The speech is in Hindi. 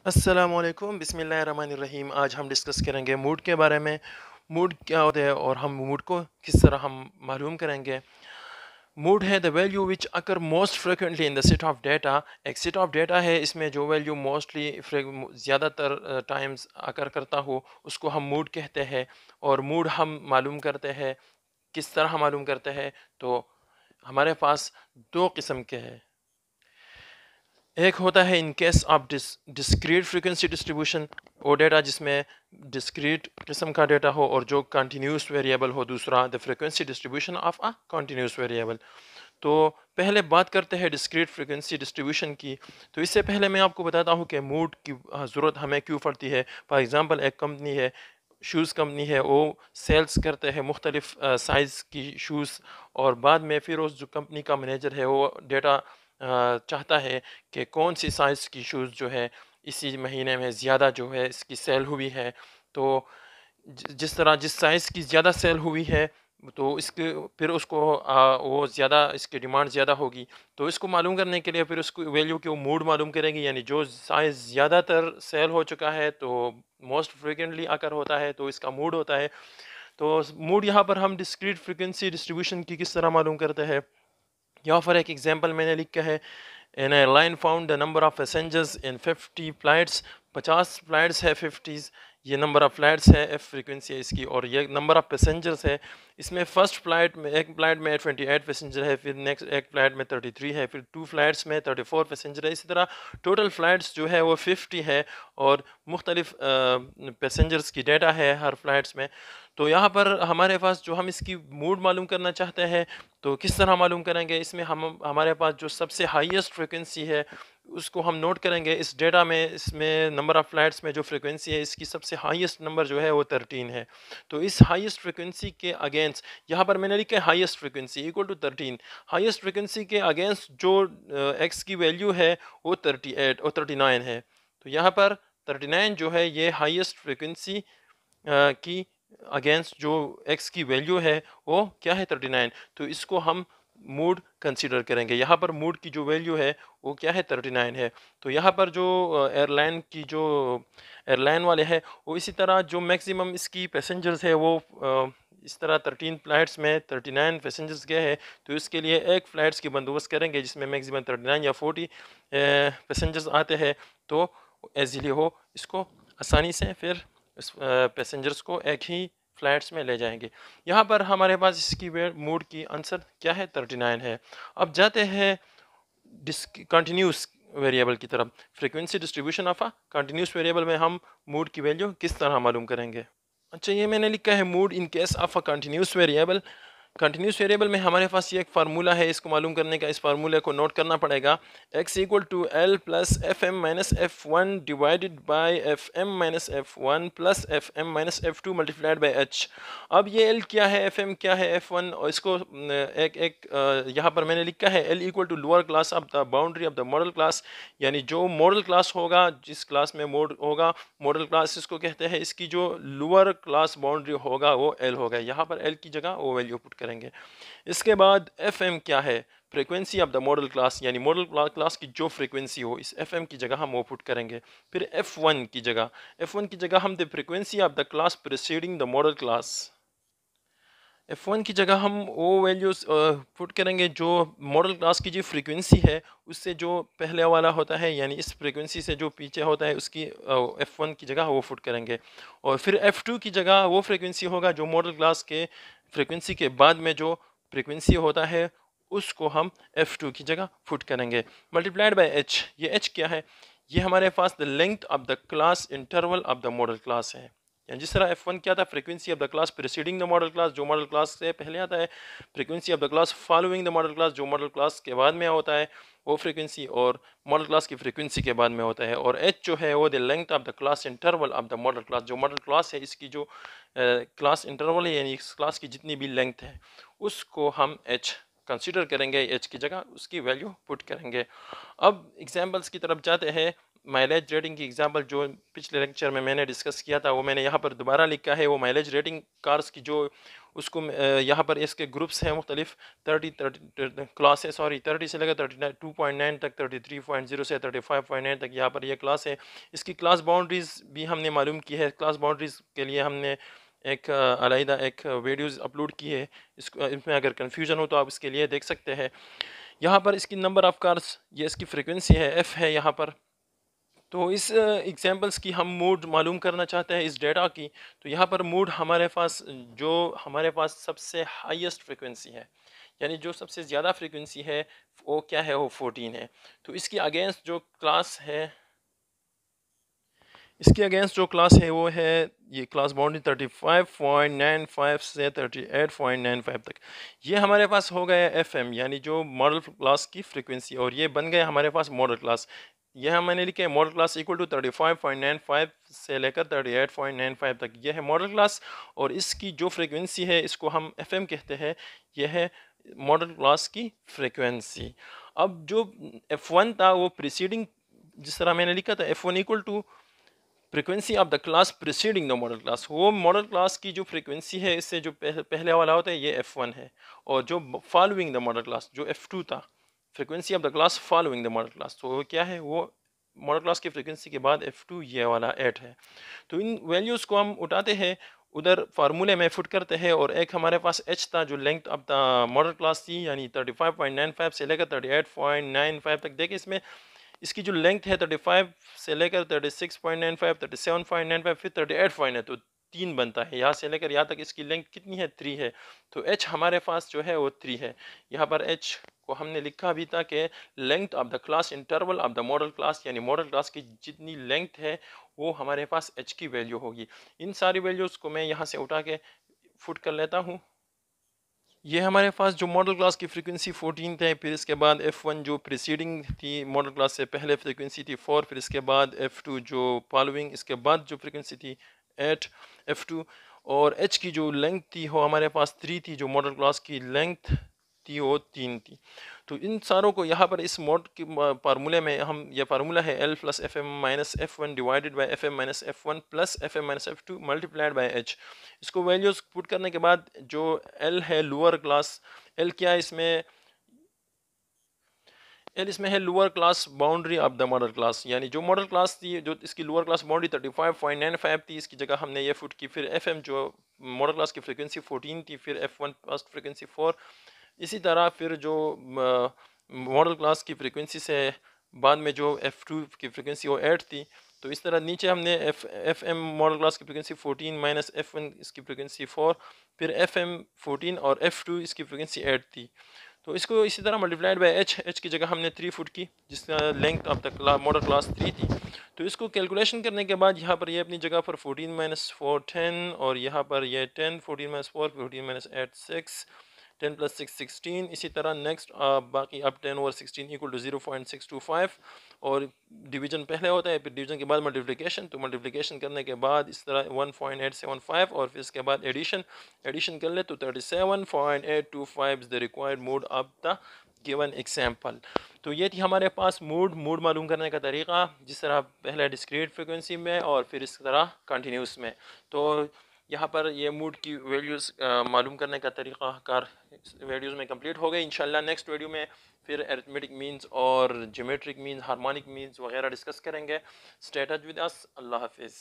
अस्सलामुअलैकुम बिस्मिल्लाहिर्रहमानिर्रहीम। आज हम डिस्कस करेंगे मूड के बारे में। मूड क्या होता है और हम मूड को किस तरह हम मालूम करेंगे। मूड है the value which occur most frequently in the set of data. एक सेट ऑफ डेटा है, इसमें जो वैल्यू मोस्टली ज़्यादातर टाइम्स अकर करता हो उसको हम मूड कहते हैं। और मूड हम मालूम करते हैं, किस तरह मालूम करते हैं। तो हमारे पास दो किस्म के हैं। एक होता है in case of discrete frequency distribution, वो डेटा जिसमें डिस्क्रीट किस्म का डेटा हो और जो कंटिन्यूस वेरिएबल हो। दूसरा the frequency distribution of a continuous variable. तो पहले बात करते हैं डिस्क्रीट फ्रीक्वेंसी डिस्ट्रीब्यूशन की। तो इससे पहले मैं आपको बताता हूँ कि मूड की ज़रूरत हमें क्यों पड़ती है। फॉर एग्ज़ाम्पल, एक कंपनी है, शूज़ कंपनी है, वो सेल्स करते हैं मुख्तलिफ साइज़ की शूज़। और बाद में फिर उस जो कंपनी का मैनेजर है वो डेटा चाहता है कि कौन सी साइज़ की शूज़ जो है इसी महीने में ज़्यादा जो है इसकी सेल हुई है। तो जिस तरह जिस साइज़ की ज़्यादा सेल हुई है, तो इसके फिर उसको वो ज़्यादा इसकी डिमांड ज़्यादा होगी। तो इसको मालूम करने के लिए फिर उसको वैल्यू के वो मूड मालूम करेंगे, यानी जो साइज़ ज़्यादातर सेल हो चुका है तो मोस्ट फ्रिक्वेंटली आकर होता है, तो इसका मूड होता है। तो मूड यहाँ पर हम डिस्क्रीट फ्रिक्वेंसी डिस्ट्रीब्यूशन की किस तरह मालूम करते हैं। यहाँ पर एक एग्जांपल मैंने लिखा है। N airline found the number of passengers in 50 flights. 50 flights है, 50 ये नंबर ऑफ फ्लाइट्स है, एफ फ्रीक्वेंसी है इसकी, और ये नंबर ऑफ पैसेंजर्स है। इसमें फर्स्ट फ्लाइट में एक फ्लाइट में 28 पैसेंजर है, फिर नेक्स्ट एक फ्लाइट में 33 है, फिर टू फ्लाइट्स में 34 पैसेंजर है। इसी तरह टोटल फ्लाइट्स जो है वो 50 है और मुख्तलिफ पैसेंजर्स की डेटा है हर फ्लाइट्स में। तो यहाँ पर हमारे पास जो हम इसकी मूड मालूम करना चाहते हैं, तो किस तरह मालूम करेंगे। इसमें हम हमारे पास जो सबसे हाईएस्ट फ्रिक्वेंसी है उसको हम नोट करेंगे इस डेटा में। इसमें नंबर ऑफ़ फ्लाइट्स में जो फ्रिक्वेंसी है इसकी सबसे हाईएस्ट नंबर जो है वो 13 है। तो इस हाईएस्ट फ्रिक्वेंसी के अगेंस्ट, यहाँ पर मैंने लिखा है highest frequency equal to 13। Highest frequency के अगेंस्ट जो एक्स की वैल्यू है वो 38 और 39 है। तो यहाँ पर 39 जो है ये हाईएस्ट फ्रिक्वेंसी की अगेंस्ट जो एक्स की वैल्यू है वो क्या है, 39। तो इसको हम मूड कंसीडर करेंगे। यहाँ पर मूड की जो वैल्यू है वो क्या है, 39 है। तो यहाँ पर जो एयरलाइन की जो एयरलाइन वाले हैं वो इसी तरह जो मैक्सिमम इसकी पैसेंजर्स है वो इस तरह 13 फ्लाइट्स में 39 पैसेंजर्स गए हैं। तो इसके लिए एक फ़्लाइट्स की बंदोबस्त करेंगे जिसमें मैक्सिमम 39 या 40 पैसेंजर्स आते हैं। तो एजिली हो इसको आसानी से फिर इस पैसेंजर्स को एक ही फ्लाइट्स में ले जाएंगे। यहाँ पर हमारे पास इसकी मूड की आंसर क्या है, 39 है। अब जाते हैं कंटिन्यूस वेरिएबल की तरफ। Frequency distribution of a continuous variable में हम मूड की वैल्यू किस तरह मालूम करेंगे। अच्छा, ये मैंने लिखा है mood in case of a continuous variable. Continuous variable में हमारे पास ये एक फार्मूला है, इसको मालूम करने का इस फार्मूले को नोट करना पड़ेगा। x equal to L plus F M minus F one divided by F M minus F one plus F M minus F two multiplied by H. अब ये एल क्या है, एफ एम क्या है, एफ वन, और इसको एक एक यहाँ पर मैंने लिखा है L equal to lower class of the boundary of the modal class. यानी जो मॉडल क्लास होगा, जिस क्लास में मोड होगा, मॉडल क्लास इसको कहते हैं, इसकी जो लोअर क्लास बाउंड्री होगा वो एल होगा। यहाँ पर एल की जगह वो वैल्यू पुट करेंगे। इसके बाद एफ एम क्या है, frequency of the modal class, यानी मॉडल क्लास की जो फ्रीक्वेंसी हो इस एफ एम की जगह हम वो पुट करेंगे। फिर एफ वन की जगह हम the frequency of the class preceding the modal class. F one की जगह हम वो वैल्यूज पुट करेंगे जो मॉडल क्लास की जो फ्रीक्वेंसी है उससे जो पहले वाला होता है, यानी इस फ्रीक्वेंसी से जो पीछे होता है उसकी एफ वन की जगह वो पुट करेंगे। और फिर एफ टू की जगह वो फ्रीक्वेंसी होगा जो मॉडल क्लास के फ्रीक्वेंसी के बाद में जो फ्रीक्वेंसी होता है उसको हम एफ टू की जगह पुट करेंगे, मल्टीप्लाइड बाई एच। ये एच क्या है, ये हमारे पास the length of the class interval of the modal class है। यानी जिस तरह F1 क्या था, frequency of the class preceding the modal class, जो मॉडल क्लास से पहले आता है। Frequency of the class following the modal class, जो मॉडल क्लास के बाद में होता है वो फ्रीक्वेंसी, और मॉडल क्लास की फ्रीक्वेंसी के बाद में होता है। और H जो है वो the length of the class interval of the modal class, जो मॉडल क्लास है इसकी जो क्लास इंटरवल है, यानी इस क्लास की जितनी भी लेंथ है उसको हम H कंसिडर करेंगे, H की जगह उसकी वैल्यू पुट करेंगे। अब एग्जाम्पल्स की तरफ जाते हैं। माइलेज रेटिंग की एग्जांपल जो पिछले लेक्चर में मैंने डिस्कस किया था वो मैंने यहाँ पर दोबारा लिखा है। वो माइलेज रेटिंग कार्स की जो उसको यहाँ पर इसके ग्रुप्स हैं मुख्तलिफ 30 क्लास है, सॉरी 30 से लेकर 32.9 तक, 33.0 से 35.9 तक यहाँ पर ये क्लास है। इसकी क्लास बाउंड्रीज़ भी हमने मालूम की है। क्लास बाउंड्रीज़ के लिए हमने एक अलहदा एक वीडियोज़ अपलोड की है। इसको इसमें अगर कन्फ्यूज़न हो तो आप इसके लिए देख सकते हैं। यहाँ पर इसकी नंबर ऑफ़ कार्स, ये इसकी फ्रिक्वेंसी है, एफ़ है यहाँ पर। तो इस एग्जांपल्स की हम मोड मालूम करना चाहते हैं इस डेटा की। तो यहाँ पर मोड हमारे पास जो हमारे पास सबसे हाईएस्ट फ्रिक्वेंसी है, यानी जो सबसे ज़्यादा फ्रिक्वेंसी है वो क्या है, वो 14 है। तो इसकी अगेंस्ट जो क्लास है, इसके अगेंस्ट जो क्लास है वो है ये क्लास बाउंड्री 35.95 से 38.95 तक। ये हमारे पास हो गया एफएम, यानी जो मॉडल क्लास की फ्रीक्वेंसी, और ये बन गया हमारे पास मॉडल क्लास। यह मैंने लिखा है मॉडल क्लास इक्वल टू 35.95 से लेकर 38.95 तक, यह है मॉडल क्लास। और इसकी जो फ्रीक्वेंसी है इसको हम एफएम कहते हैं। यह है मॉडल क्लास की फ्रीक्वेंसी। अब जो F1 था वो प्रीसीडिंग, जिस तरह मैंने लिखा था F1 equal to frequency of the class preceding the modal class, वो मॉडल क्लास की जो फ्रीक्वेंसी है इससे जो पहले वाला होता है ये F1 है। और जो फॉलोइंग द मॉडल क्लास जो F2 था, frequency of the class following the modal class, तो वो क्या है, वो मॉडल क्लास की फ्रीक्वेंसी के बाद F2 ये वाला 8 है। तो इन वैल्यूज़ को हम उठाते हैं, उधर फार्मूले में फुट करते हैं, और एक हमारे पास h था जो length of the modal class थी, यानी 35.95 से लेकर 38.95 तक। देखिए इसमें इसकी जो लेंथ है 35 से लेकर 36.95, 37.95, फिर 38 है, तो 3 बनता है। यहाँ से लेकर यहाँ तक इसकी लेंथ कितनी है, 3 है। तो h हमारे पास जो है वो 3 है। यहाँ पर h को हमने लिखा भी था कि length of the class interval of the modal class, यानी मॉडल क्लास की जितनी लेंथ है वो हमारे पास h की वैल्यू होगी। इन सारी वैल्यूज़ को मैं यहाँ से उठा के फुट कर लेता हूँ। ये हमारे पास जो मॉडल क्लास की फ्रीक्वेंसी 14 थे, फिर इसके बाद F1 जो प्रीसीडिंग थी मॉडल क्लास से पहले फ्रीक्वेंसी थी 4, फिर इसके बाद F2 जो फॉलोइंग, इसके बाद जो फ्रीक्वेंसी थी 8 F2, और H की जो लेंथ थी वो हमारे पास 3 थी, जो मॉडल क्लास की लेंथ थी वो 3 थी। तो इन सारों को यहाँ पर इस मोड के फार्मूले में हम, यह फार्मूला है L plus F M minus F1 divided by F M minus F1 plus F M minus F2 multiplied by H। इसको वैल्यूज़ पुट करने के बाद जो L है लोअर क्लास, L क्या है इसमें, L इसमें है lower class boundary of the modal class, यानी जो मॉडल क्लास थी जो इसकी लोअर क्लास बाउंड्री 35.95 थी, इसकी जगह हमने ये फुट की। फिर FM जो मॉडल क्लास की फ्रीक्वेंसी 14 थी, फिर F1 फर्स्ट फ्रीक्वेंसी 4। इसी तरह फिर जो मॉडल क्लास की फ्रीक्वेंसी से बाद में जो F2 की फ्रीक्वेंसी वो 8 थी। तो इस तरह नीचे हमने FM मॉडल क्लास की फ्रीक्वेंसी 14 माइनस F1 इसकी फ्रीक्वेंसी 4, फिर FM 14 और F2 इसकी फ्रीक्वेंसी 8 थी। तो इसको इसी तरह मल्टीप्लाइड बाई H की जगह हमने 3 फुट की, जिसका length of the modal class 3 थी। तो इसको कैलकुलेशन करने के बाद यहाँ पर ये अपनी जगह पर 14 माइनस 4 10, और यहाँ पर ये 10, 14 माइनस 4, 14 माइनस 8 6, 10 प्लस 6 16। इसी तरह नेक्स्ट बाकी अब 10 ओवर 16 इक्वल टू 0.625, और डिवीजन पहले होता है, फिर डिवीजन के बाद मल्टीप्लिकेशन। तो मल्टीप्लिकेशन करने के बाद इस तरह 1.875, और फिर इसके बाद एडिशन कर ले तो 37.825 is the required mode of the given example. तो ये थी हमारे पास मोड मालूम करने का तरीका, जिस तरह पहले डिस्क्रीट फ्रिक्वेंसी में और फिर इस तरह कंटिन्यूस में। तो यहाँ पर ये मूड की वैल्यूज़ मालूम करने का तरीका कार वीडियोज़ में कंप्लीट हो गई। इंशाल्लाह नेक्स्ट वीडियो में फिर अरिथमेटिक मीन्स और ज्योमेट्रिक मीन्स, हार्मोनिक मीन्स वगैरह डिस्कस करेंगे। Stay touch with us. अल्लाह हाफिज़।